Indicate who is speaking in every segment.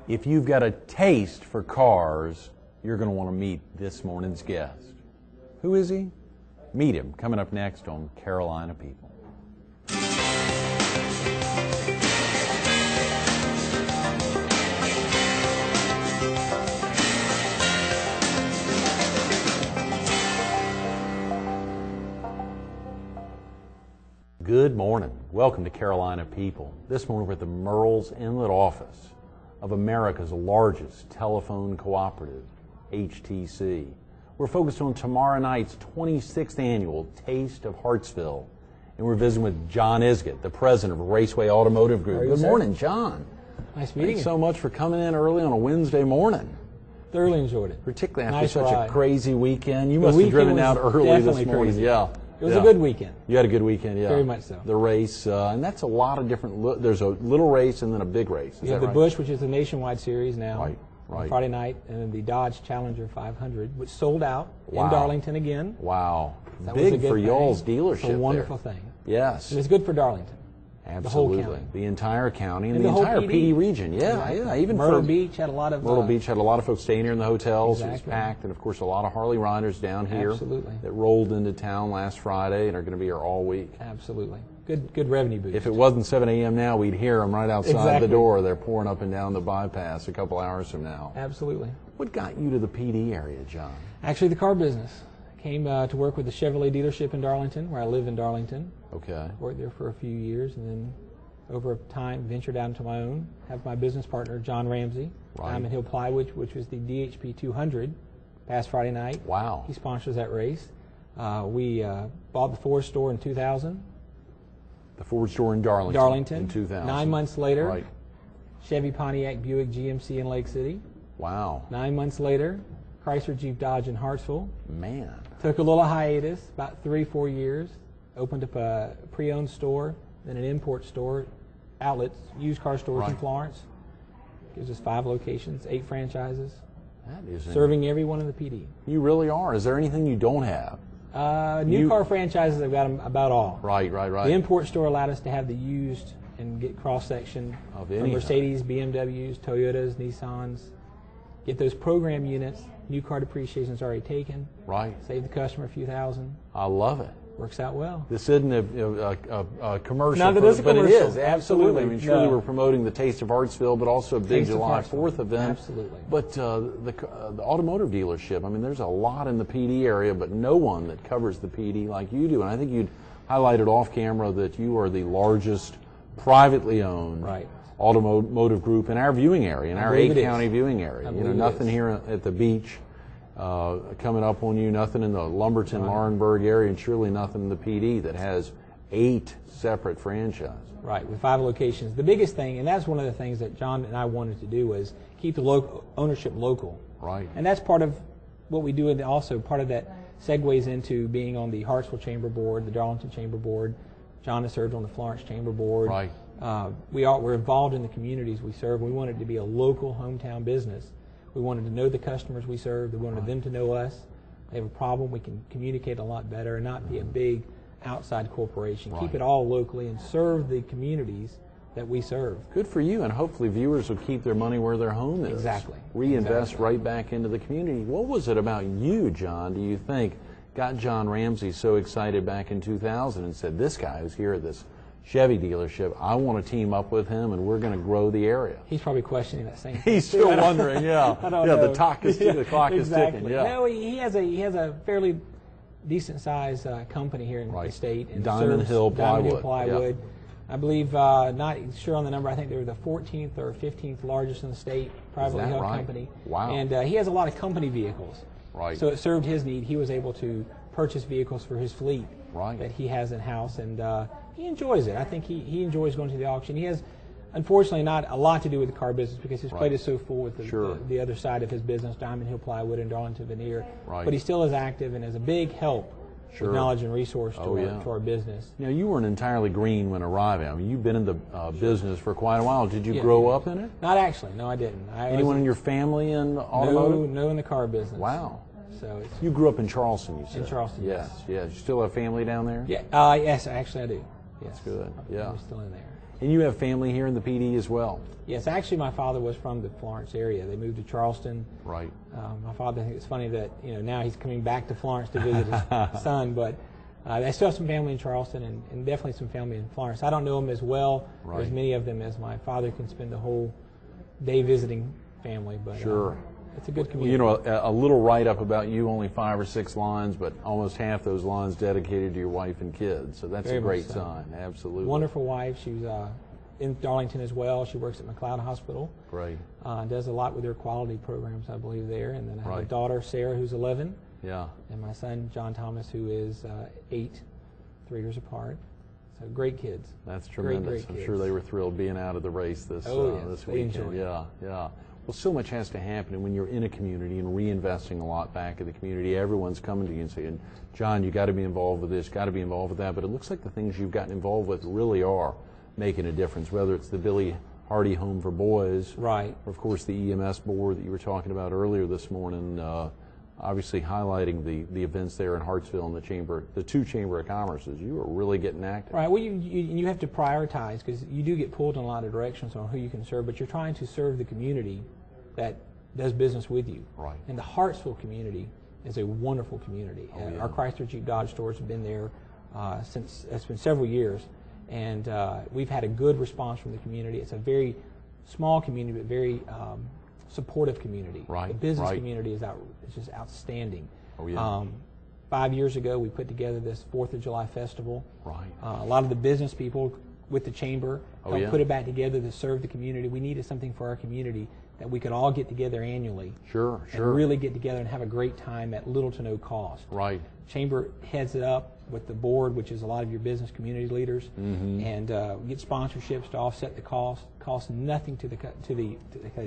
Speaker 1: If you've got a taste for cars, you're going to want to meet this morning's guest. Who is he? Meet him coming up next on Carolina People. Good morning. Welcome to Carolina People. This morning we're at the Murrells Inlet office of America's largest telephone cooperative, HTC. We're focused on tomorrow night's 26th annual Taste of Hartsville, and we're visiting with John Isgett, the president of Raceway Automotive Group. Good morning, John.
Speaker 2: Nice meeting you.
Speaker 1: Thanks so much for coming in early on a Wednesday morning.
Speaker 2: Thoroughly enjoyed it.
Speaker 1: Particularly after
Speaker 2: Nice
Speaker 1: such
Speaker 2: ride.
Speaker 1: a crazy weekend. You must have driven out early this morning.
Speaker 2: Crazy.
Speaker 1: Yeah.
Speaker 2: It was a good weekend.
Speaker 1: You had a good weekend, yeah.
Speaker 2: Very much so.
Speaker 1: The race, and that's a lot of different, there's a little race and then a big race.
Speaker 2: We have the Busch, which is the nationwide series now,
Speaker 1: right.
Speaker 2: on Friday night, and then the Dodge Challenger 500, which sold out
Speaker 1: Wow.
Speaker 2: in Darlington again.
Speaker 1: Wow.
Speaker 2: That was a
Speaker 1: Big
Speaker 2: good
Speaker 1: for
Speaker 2: thing.
Speaker 1: y'all's dealership.
Speaker 2: It's a wonderful thing.
Speaker 1: Yes.
Speaker 2: And it's good for Darlington.
Speaker 1: Absolutely.
Speaker 2: The whole county.
Speaker 1: The entire county and
Speaker 2: And
Speaker 1: the
Speaker 2: the whole
Speaker 1: entire
Speaker 2: PD.
Speaker 1: PD region. Yeah,
Speaker 2: Exactly.
Speaker 1: yeah. Even
Speaker 2: Myrtle
Speaker 1: for
Speaker 2: Beach had a lot of
Speaker 1: Myrtle Beach had a lot of folks staying here in the hotels. It was
Speaker 2: Exactly.
Speaker 1: packed, and of course a lot of Harley riders down here
Speaker 2: Absolutely.
Speaker 1: that rolled into town last Friday and are going to be here all week.
Speaker 2: Absolutely. Good revenue boost.
Speaker 1: If it wasn't 7 a.m. now, we'd hear them right outside
Speaker 2: Exactly.
Speaker 1: the door. They're pouring up and down the bypass a couple hours from now.
Speaker 2: Absolutely.
Speaker 1: What got you to the PD area, John?
Speaker 2: Actually, the car business. Came to work with the Chevrolet dealership in Darlington, where I live in Darlington.
Speaker 1: Okay.
Speaker 2: Worked there for a few years, and then over time ventured out into my own. Have my business partner, John Ramsey,
Speaker 1: Right.
Speaker 2: Diamond Hill Plywood, which was the DHP 200 past Friday night.
Speaker 1: Wow.
Speaker 2: He sponsors that race. We bought the Ford store in 2000.
Speaker 1: The Ford store in Darlington. In 2000.
Speaker 2: 9 months later,
Speaker 1: Right.
Speaker 2: Chevy, Pontiac, Buick, GMC in Lake City.
Speaker 1: Wow.
Speaker 2: 9 months later, Chrysler, Jeep, Dodge in Hartsville.
Speaker 1: Man.
Speaker 2: Took a little hiatus, about 3-4 years. Opened up a pre-owned store, then an import store, outlets, used car stores in
Speaker 1: Right.
Speaker 2: Florence. Gives us 5 locations, 8 franchises,
Speaker 1: That is
Speaker 2: serving everyone in the PD.
Speaker 1: You really are. Is there anything you don't have?
Speaker 2: New car franchises, I've got them about all.
Speaker 1: Right.
Speaker 2: The import store allowed us to have the used and get cross-section
Speaker 1: Of
Speaker 2: from
Speaker 1: anything.
Speaker 2: Mercedes, BMWs, Toyotas, Nissans. Get those program units. New car depreciation's already taken.
Speaker 1: Right.
Speaker 2: Save the customer a few thousand.
Speaker 1: I love it.
Speaker 2: Works out well.
Speaker 1: This isn't a commercial,
Speaker 2: No, it is a
Speaker 1: but
Speaker 2: commercial.
Speaker 1: it is. Absolutely. I mean, surely
Speaker 2: No.
Speaker 1: we're promoting the Taste of Hartsville, but also a big
Speaker 2: Taste of
Speaker 1: July
Speaker 2: Hartsville.
Speaker 1: 4th event.
Speaker 2: Absolutely.
Speaker 1: But the automotive dealership, I mean, there's a lot in the PD area, but no one that covers the PD like you do. And I think you'd highlighted off camera that you are the largest privately owned
Speaker 2: Right.
Speaker 1: automotive group in our viewing area, in our
Speaker 2: believe it
Speaker 1: 8-county
Speaker 2: is.
Speaker 1: viewing area.
Speaker 2: I
Speaker 1: You know,
Speaker 2: believe it
Speaker 1: nothing
Speaker 2: is.
Speaker 1: here at the beach coming up on you, nothing in the Lumberton, Laurinburg area, and surely nothing in the PD that has 8 separate franchises.
Speaker 2: Right, with 5 locations. The biggest thing, and that's one of the things that John and I wanted to do, was keep the ownership local.
Speaker 1: Right.
Speaker 2: And that's part of what we do, and also part of that segues into being on the Hartsville Chamber Board, the Darlington Chamber Board. John has served on the Florence Chamber Board.
Speaker 1: Right.
Speaker 2: We're involved in the communities we serve. We wanted it to be a local hometown business. We wanted to know the customers we serve. We wanted them to know us. They have a problem, we can communicate a lot better and not be a big outside corporation.
Speaker 1: Right.
Speaker 2: Keep it all locally and serve the communities that we serve.
Speaker 1: Good for you, and hopefully viewers will keep their money where their home is.
Speaker 2: Exactly.
Speaker 1: Reinvest
Speaker 2: Exactly.
Speaker 1: right back into the community. What was it about you, John, do you think, got John Ramsey so excited back in 2000 and said, this guy who's here at this Chevy dealership, I want to team up with him and we're going to grow the area?
Speaker 2: He's probably questioning that same thing.
Speaker 1: He's still wondering, yeah.
Speaker 2: I don't
Speaker 1: yeah,
Speaker 2: know.
Speaker 1: the clock is
Speaker 2: Exactly.
Speaker 1: ticking. Yeah.
Speaker 2: No, he has a fairly decent sized company here in
Speaker 1: Right.
Speaker 2: the state. And
Speaker 1: Diamond
Speaker 2: serves
Speaker 1: Hill
Speaker 2: Diamond Hill
Speaker 1: Plywood.
Speaker 2: Plywood. I believe, not sure on the number, I think they were the 14th or 15th largest in the state, privately
Speaker 1: that
Speaker 2: held
Speaker 1: right?
Speaker 2: company.
Speaker 1: Wow.
Speaker 2: And he has a lot of company vehicles.
Speaker 1: Right.
Speaker 2: So it served his need. He was able to purchase vehicles for his fleet
Speaker 1: Right.
Speaker 2: that he has in-house, and he enjoys it. I think he enjoys going to the auction. He has, unfortunately, not a lot to do with the car business because his plate is so full with the other side of his business, Diamond Hill Plywood and Darlington Veneer.
Speaker 1: Right.
Speaker 2: But he still is active and is a big help with knowledge and resource to our business.
Speaker 1: Now, you weren't entirely green when arriving. I mean, you've been in the business for quite a while. Did you
Speaker 2: Yeah.
Speaker 1: grow up in it?
Speaker 2: Not actually. No, I didn't.
Speaker 1: Anyone in your family in automotive?
Speaker 2: No, in the car business.
Speaker 1: Wow.
Speaker 2: So it's
Speaker 1: You grew up in Charleston, you said.
Speaker 2: In Charleston,
Speaker 1: yes. Yes. You still have family down there?
Speaker 2: yes, actually I do. Yes.
Speaker 1: That's good. Yeah.
Speaker 2: I'm still in there.
Speaker 1: And you have family here in the PD as well?
Speaker 2: Yes, actually my father was from the Florence area. They moved to Charleston.
Speaker 1: Right.
Speaker 2: My father, I think it's funny that now he's coming back to Florence to visit his son, but I still have some family in Charleston and definitely some family in Florence. I don't know them as well, or as many of them as my father can spend the whole day visiting family, but
Speaker 1: sure.
Speaker 2: It's a good community.
Speaker 1: You know, a little write-up about you, only 5 or 6 lines, but almost half those lines dedicated to your wife and kids. So that's
Speaker 2: Very
Speaker 1: a great
Speaker 2: much so.
Speaker 1: sign. Absolutely.
Speaker 2: Wonderful wife. She's in Darlington as well. She works at McLeod Hospital.
Speaker 1: Great.
Speaker 2: Does a lot with their quality programs, I believe, there. And then I have a daughter, Sarah, who's 11.
Speaker 1: Yeah.
Speaker 2: And my son, John Thomas, who is 8, 3 years apart. So great kids.
Speaker 1: That's tremendous.
Speaker 2: Great
Speaker 1: I'm sure they were thrilled being out of the race this
Speaker 2: yes,
Speaker 1: weekend. Yeah. Well, so much has to happen, and when you're in a community and reinvesting a lot back in the community, everyone's coming to you and saying, John, you got to be involved with this, got to be involved with that. But it looks like the things you've gotten involved with really are making a difference, whether it's the Billy Hardy Home for Boys,
Speaker 2: right,
Speaker 1: or of course the EMS board that you were talking about earlier this morning, obviously highlighting the events there in Hartsville and the 2 Chamber of Commerces. You are really getting active.
Speaker 2: Right. Well, you have to prioritize because you do get pulled in a lot of directions on who you can serve, but you're trying to serve the community that does business with you.
Speaker 1: Right.
Speaker 2: And the Hartsville community is a wonderful community. Our Chrysler Jeep Dodge stores have been there since it's been several years, and we've had a good response from the community. It's a very small community, but very supportive community.
Speaker 1: Right.
Speaker 2: The business community is just outstanding. 5 years ago, we put together this 4th of July festival.
Speaker 1: Right.
Speaker 2: A lot of the business people with the chamber helped put it back together to serve the community. We needed something for our community that we could all get together annually.
Speaker 1: Sure.
Speaker 2: And really get together and have a great time at little to no cost.
Speaker 1: Right.
Speaker 2: Chamber heads it up with the board, which is a lot of your business community leaders, and get sponsorships to offset the cost. Costs nothing to the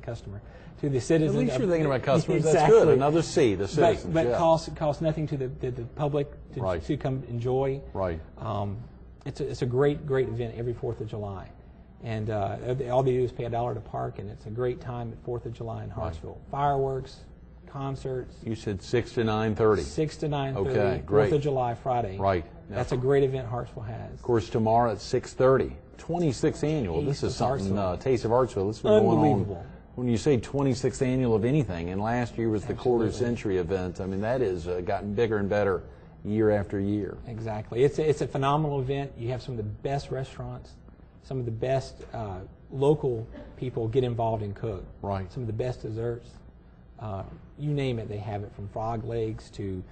Speaker 2: customer, to the citizen.
Speaker 1: At least you're thinking about customers.
Speaker 2: Exactly.
Speaker 1: That's good. Another C, the citizens.
Speaker 2: But costs nothing to the public to come enjoy.
Speaker 1: Right.
Speaker 2: It's a great event every 4th of July. And all they do is pay $1 to park, and it's a great time at 4th of July in Hartsville. Fireworks, concerts.
Speaker 1: You said 6 to 9:30.
Speaker 2: 6 to 9:30.
Speaker 1: Okay, great.
Speaker 2: 4th of July, Friday.
Speaker 1: Right.
Speaker 2: That's a great event Hartsville has.
Speaker 1: Of course, tomorrow at 6:30. 26th annual. This is something, Taste of Hartsville. This has been going on. When you say 26th annual of anything, and last year was the quarter century event, I mean, that has gotten bigger and better year after year.
Speaker 2: Exactly. It's a phenomenal event. You have some of the best restaurants. Some of the best local people get involved and cook.
Speaker 1: Right.
Speaker 2: Some of the best desserts. You name it, they have it, from frog legs to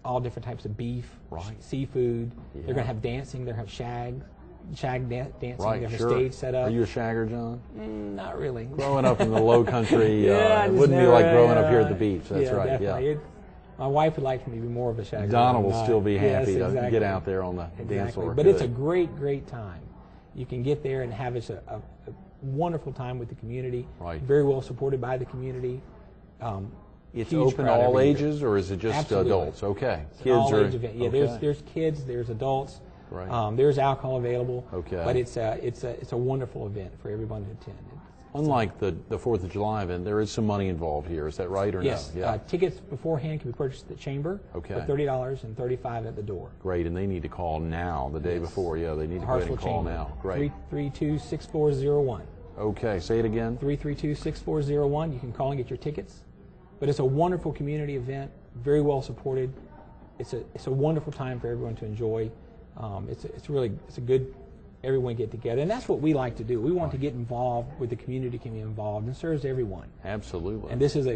Speaker 2: all different types of beef, seafood. Yeah. They're going to have dancing. They're going to have dancing.
Speaker 1: Right,
Speaker 2: they have a stage set up.
Speaker 1: Are you a shagger, John?
Speaker 2: Not really.
Speaker 1: Growing up in the low country, it wouldn't be like growing up here at the beach. That's right.
Speaker 2: Definitely. Yeah. My wife would like me to be more of a shagger.
Speaker 1: Donna will still be happy to get out there on the dance floor.
Speaker 2: But it's a great time. You can get there and have a wonderful time with the community.
Speaker 1: Right.
Speaker 2: Very well supported by the community.
Speaker 1: It's open to all ages, or is it just adults? Okay.
Speaker 2: Kids are. Yeah, there's kids, there's adults.
Speaker 1: Right.
Speaker 2: There's alcohol available.
Speaker 1: Okay.
Speaker 2: But it's a wonderful event for everyone to attend.
Speaker 1: Unlike the 4th of July event, there is some money involved here. Is that right or
Speaker 2: yes.
Speaker 1: no? Yeah.
Speaker 2: Tickets beforehand can be purchased at the chamber for $30 and $35 at the door.
Speaker 1: Great, and they need to call now, the day before. Yeah, they need to go ahead and call now. Great.
Speaker 2: 332-6401.
Speaker 1: Okay, say it again.
Speaker 2: 332-6401. You can call and get your tickets. But it's a wonderful community event, very well supported. It's a wonderful time for everyone to enjoy. It's a good. Everyone get together, and that's what we like to do. We want to get involved with the community, can be involved, and serves everyone.
Speaker 1: Absolutely.
Speaker 2: And this is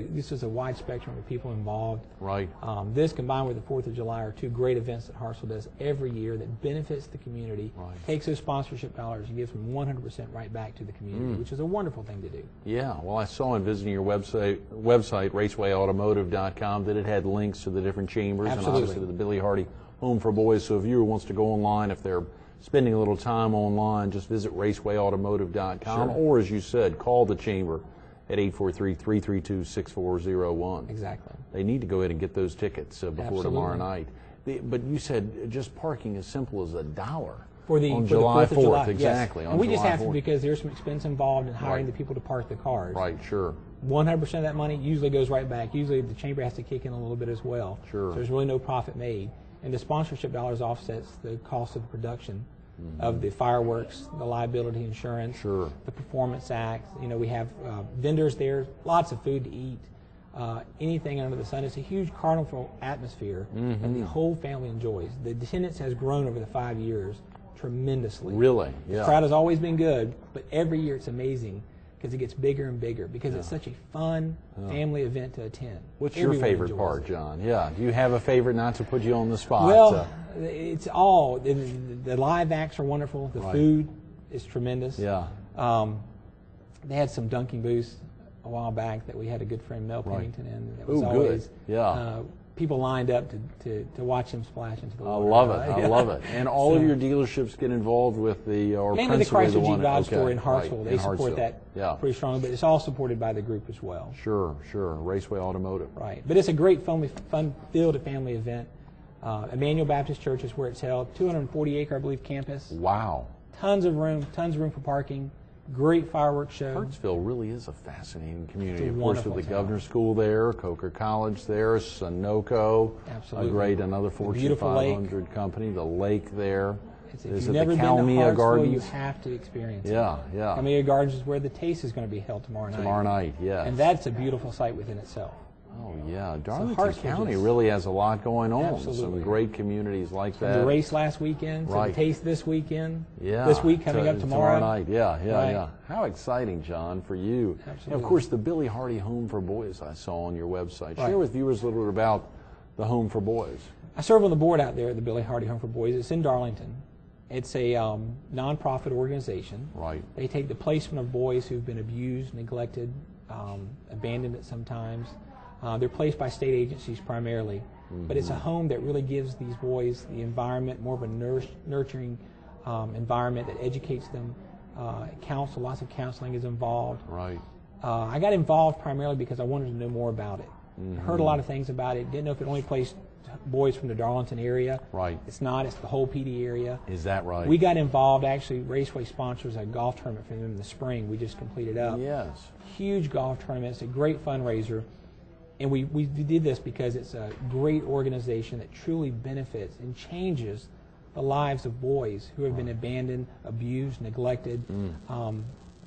Speaker 2: a wide spectrum of people involved.
Speaker 1: Right.
Speaker 2: This combined with the 4th of July are 2 great events that Hartsville does every year that benefits the community. Right. Takes those sponsorship dollars and gives them 100% right back to the community, which is a wonderful thing to do. Yeah.
Speaker 1: Well, I saw in visiting your website racewayautomotive.com, that it had links to the different chambers.
Speaker 2: Absolutely.
Speaker 1: And obviously to the Billy Hardy Home for Boys. So if a viewer wants to go online, if they're spending a little time online, just visit racewayautomotive.com, or as you said, call the chamber at 843-332-6401.
Speaker 2: Exactly.
Speaker 1: They need to go ahead and get those tickets before tomorrow night. But you said just parking as simple as $1 on July 4th. Exactly.
Speaker 2: Yes. And we just have to, because there's some expense involved in hiring the people to park the cars.
Speaker 1: Right, sure.
Speaker 2: 100% of that money usually goes right back. Usually the chamber has to kick in a little bit as well.
Speaker 1: Sure.
Speaker 2: So there's really no profit made. And the sponsorship dollars offsets the cost of the production of the fireworks, the liability insurance,
Speaker 1: Sure.
Speaker 2: the performance acts. You know, we have vendors there, lots of food to eat, anything under the sun. It's a huge carnival atmosphere, and the whole family enjoys. The attendance has grown over the 5 years tremendously.
Speaker 1: Really? Yeah.
Speaker 2: The crowd has always been good, but every year it's amazing because it gets bigger and bigger because it's such a fun family event to attend.
Speaker 1: What's your
Speaker 2: Everyone
Speaker 1: favorite
Speaker 2: enjoys
Speaker 1: part,
Speaker 2: it.
Speaker 1: John? Yeah. Do you have a favorite, not to put you on the spot?
Speaker 2: Well, it's all. The live acts are wonderful. The
Speaker 1: Right.
Speaker 2: food is tremendous.
Speaker 1: Yeah.
Speaker 2: They had some dunking booths a while back that we had a good friend, Mel
Speaker 1: Right.
Speaker 2: Pennington, in. That was
Speaker 1: Ooh,
Speaker 2: always,
Speaker 1: good. Yeah.
Speaker 2: people lined up to watch him splash into the
Speaker 1: I
Speaker 2: water.
Speaker 1: love it. I love it. And all of your dealerships get involved with the, or
Speaker 2: Mainly the
Speaker 1: principally
Speaker 2: Chrysler
Speaker 1: the
Speaker 2: Jeep
Speaker 1: one.
Speaker 2: Dodge
Speaker 1: okay,
Speaker 2: store in Hartsville.
Speaker 1: right,
Speaker 2: They
Speaker 1: in
Speaker 2: support
Speaker 1: Hartsville.
Speaker 2: that
Speaker 1: Yeah.
Speaker 2: pretty strongly, but it's all supported by the group as well.
Speaker 1: Sure, sure. Raceway Automotive.
Speaker 2: Right. But it's a great fun-filled family event. Emmanuel Baptist Church is where it's held. 240-acre, I believe, campus.
Speaker 1: Wow.
Speaker 2: Tons of room for parking. Great fireworks show.
Speaker 1: Hartsville really is a fascinating community.
Speaker 2: It's a
Speaker 1: Of course, with the
Speaker 2: wonderful town.
Speaker 1: Governor's School there, Coker College there, Sunoco,
Speaker 2: Absolutely.
Speaker 1: another Fortune
Speaker 2: beautiful lake.
Speaker 1: 500 company, the lake there.
Speaker 2: If
Speaker 1: Is
Speaker 2: you've
Speaker 1: it
Speaker 2: never
Speaker 1: the
Speaker 2: been to
Speaker 1: Calmia
Speaker 2: Hartsville,
Speaker 1: Gardens?
Speaker 2: you have to experience it.
Speaker 1: Yeah, yeah.
Speaker 2: Calmia Gardens is where the taste is going to be held tomorrow night.
Speaker 1: Tomorrow night, yes.
Speaker 2: And that's a beautiful site within itself.
Speaker 1: Oh, yeah. Darlington
Speaker 2: Hartsville
Speaker 1: County
Speaker 2: just-
Speaker 1: really has a lot going on.
Speaker 2: Absolutely.
Speaker 1: Some great communities like
Speaker 2: From
Speaker 1: that.
Speaker 2: the race last weekend, to
Speaker 1: Right.
Speaker 2: the taste this weekend,
Speaker 1: Yeah.
Speaker 2: this week coming up tomorrow.
Speaker 1: night, yeah, yeah,
Speaker 2: Right.
Speaker 1: yeah. How exciting, John, for you. And
Speaker 2: Absolutely.
Speaker 1: of course, the Billy Hardy Home for Boys I saw on your website.
Speaker 2: Right.
Speaker 1: Share with viewers a little bit about the Home for Boys.
Speaker 2: I serve on the board out there at the Billy Hardy Home for Boys. It's in Darlington. It's a nonprofit organization.
Speaker 1: Right.
Speaker 2: They take the placement of boys who've been abused, neglected, abandoned at some times. They're placed by state agencies primarily, but it's a home that really gives these boys the environment, more of a nurturing environment that educates them. Counsel, lots of counseling is involved.
Speaker 1: Right.
Speaker 2: I got involved primarily because I wanted to know more about it. Heard a lot of things about it. Didn't know if it only placed boys from the Darlington area.
Speaker 1: Right.
Speaker 2: It's not. It's the whole PD area.
Speaker 1: Is that right?
Speaker 2: We got involved. Actually, Raceway sponsors a golf tournament for them in the spring. We just completed up.
Speaker 1: Yes.
Speaker 2: Huge golf tournament. It's a great fundraiser. And we did this because it's a great organization that truly benefits and changes the lives of boys who have been abandoned, abused, neglected.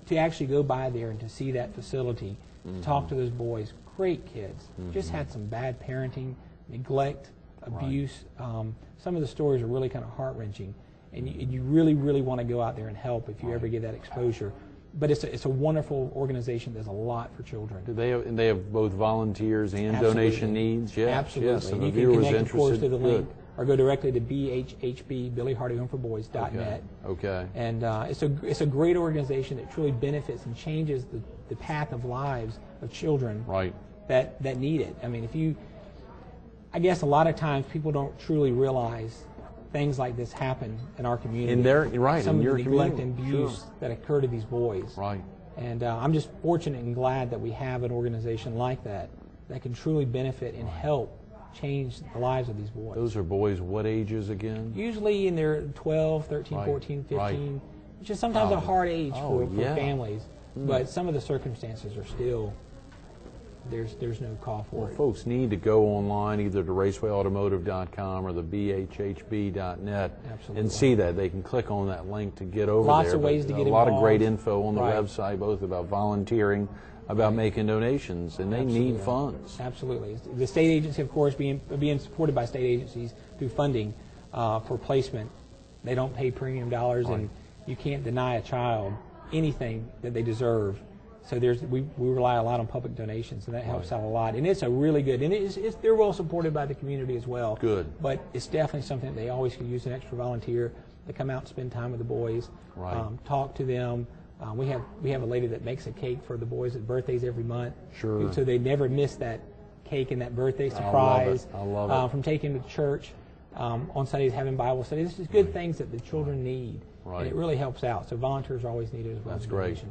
Speaker 2: To actually go by there and to see that facility, to talk to those boys, great kids, just had some bad parenting, neglect, abuse. Some of the stories are really kind of heart-wrenching, and you really, really want to go out there and help if you ever get that exposure. But it's a wonderful organization. There's a lot for children.
Speaker 1: Do they have both volunteers and
Speaker 2: Absolutely.
Speaker 1: donation needs? Yes.
Speaker 2: Absolutely.
Speaker 1: Yes.
Speaker 2: And
Speaker 1: If
Speaker 2: you
Speaker 1: a
Speaker 2: can
Speaker 1: viewer was
Speaker 2: connect, of course, to the
Speaker 1: interested,
Speaker 2: link or go directly to BHHB, Billy Hardy Home for Boys.net.
Speaker 1: Okay.
Speaker 2: And it's a great organization that truly benefits and changes the path of lives of children
Speaker 1: Right.
Speaker 2: that need it. I mean, I guess a lot of times people don't truly realize things like this happen in our community.
Speaker 1: In
Speaker 2: Some
Speaker 1: your
Speaker 2: of the neglect and
Speaker 1: community.
Speaker 2: abuse
Speaker 1: Sure.
Speaker 2: that occur to these boys.
Speaker 1: Right.
Speaker 2: And I'm just fortunate and glad that we have an organization like that can truly benefit and help change the lives of these boys.
Speaker 1: Those are boys what ages again?
Speaker 2: Usually in their 12, 13,
Speaker 1: Right.
Speaker 2: 14, 15,
Speaker 1: Right.
Speaker 2: which is sometimes a hard age for
Speaker 1: yeah.
Speaker 2: families. But some of the circumstances are still, there's no call for
Speaker 1: Well,
Speaker 2: it.
Speaker 1: folks need to go online either to racewayautomotive.com or the bhhb.net
Speaker 2: Absolutely.
Speaker 1: and see that. They can click on that link to get over
Speaker 2: Lots
Speaker 1: there.
Speaker 2: of ways
Speaker 1: But
Speaker 2: to get
Speaker 1: a lot of great
Speaker 2: involved.
Speaker 1: info on the
Speaker 2: Right.
Speaker 1: website, both about volunteering, about making donations, and they need
Speaker 2: Absolutely.
Speaker 1: funds.
Speaker 2: Absolutely. The state agency, of course, being supported by state agencies through funding for placement. They don't pay premium dollars, and you can't deny a child anything that they deserve. So we rely a lot on public donations, and that helps out a lot. And it's a really good, and they're well supported by the community as well.
Speaker 1: Good.
Speaker 2: But it's definitely something that they always could use an extra volunteer to come out and spend time with the boys,
Speaker 1: Right.
Speaker 2: Talk to them. We have a lady that makes a cake for the boys at birthdays every month.
Speaker 1: Sure.
Speaker 2: So they never miss that cake and that birthday surprise.
Speaker 1: I love it.
Speaker 2: From taking them to church on Sundays, having Bible study. This is good things that the children need,
Speaker 1: Right.
Speaker 2: and it really helps out. So volunteers are always needed as well.
Speaker 1: That's
Speaker 2: as
Speaker 1: great.
Speaker 2: donations.